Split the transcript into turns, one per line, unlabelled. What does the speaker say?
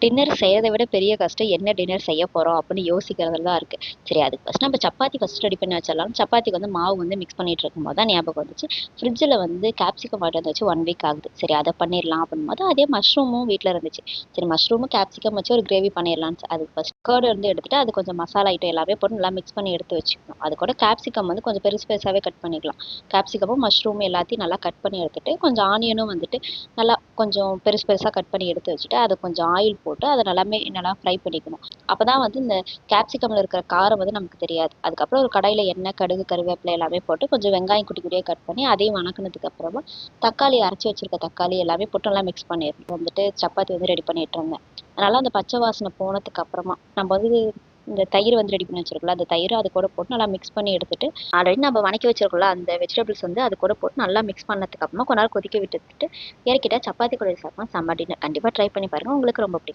Dinner செய்யறத விட பெரிய கஷ்டம் என்ன டின்னர் செய்ய போகிறோம் அப்படின்னு யோசிக்கிறதுல தான் இருக்குது. சரி அதுக்கு ஃபஸ்ட் நம்ம சப்பாத்தி ஃபஸ்ட் ரெடி பண்ணி வச்சிடலாம். சப்பாத்திக்கு வந்து மாவு வந்து மிக்ஸ் பண்ணிட்டு இருக்கும்போது தான் ஞாபகம் வந்துச்சு. ஃப்ரிட்ஜில் வந்து கேப்சிகம் வாங்கிட்டு வந்துச்சு 1 வீக் ஆகுது. சரி அதை பண்ணிடலாம் அப்படின்போது அதே மஷ்ரூமும் வீட்டில் இருந்துச்சு. சரி மஷ்ரூமும் கேப்சிகம் வச்சு ஒரு கிரேவி பண்ணிடலான்னு அதுக்கு ஃபஸ்ட் கேர்டு வந்து எடுத்துட்டு அது கொஞ்சம் மசாலா ஐட்டம் எல்லாமே போட்டு நல்லா மிக்ஸ் பண்ணி எடுத்து வச்சுக்கணும். அது கூட கேப்சிகம் வந்து கொஞ்சம் பெருசு பெருசாகவே கட் பண்ணிக்கலாம். கேப்சிகமும் மஷ்ரூம் எல்லாத்தையும் நல்லா கட் பண்ணி எடுத்துட்டு கொஞ்சம் ஆனியனும் வந்துட்டு நல்லா கொஞ்சம் பெருசு பெருசாக கட் பண்ணி எடுத்து வச்சுட்டு அதை கொஞ்சம் ஆயில் போட்டு அதை நல்லா ஃப்ரை பண்ணிக்கணும். அப்போ தான் வந்து இந்த கேப்சிகமில் இருக்கிற காரம் வந்து நமக்கு தெரியாது. அதுக்கப்புறம் ஒரு கடாயில் எண்ணெய், கடுகு, கருவேப்பிலை எல்லாமே போட்டு கொஞ்சம் வெங்காயம் குட்டி குட்டியாக கட் பண்ணி அதையும் வணக்கினதுக்கு அப்புறமா தக்காளி அரைச்சி வச்சிருக்க தக்காளி எல்லாமே போட்டு நல்லா மிக்ஸ் பண்ணிடணும். வந்துட்டு சப்பாத்தி வந்து ரெடி பண்ணிட்டு இருந்தேன். அதனால அந்த பச்சை வாசனை போனதுக்கு அப்புறமா நம்ம வந்து இந்த தயிர் வந்து ரெடி பண்ணி வச்சிருக்கோம்ல அந்த தயிர் அது கூட போட்டு நல்லா மிக்ஸ் பண்ணி எடுத்துட்டு ஆல்ரெடி நம்ம வணக்கி வச்சிருக்கோம்ல அந்த வெஜிடபிள்ஸ் வந்து அது கூட போட்டு நல்லா மிக்ஸ் பண்ணதுக்கு அப்புறமா கொஞ்ச நேரம் கொதிக்க விட்டுட்டு இறக்கிட்டா சப்பாத்தி கூட சாப்பிட்டா செம்ம டின்னர். கண்டிப்பாக ட்ரை பண்ணி பாருங்க. உங்களுக்கு ரொம்ப பிடிக்கும்.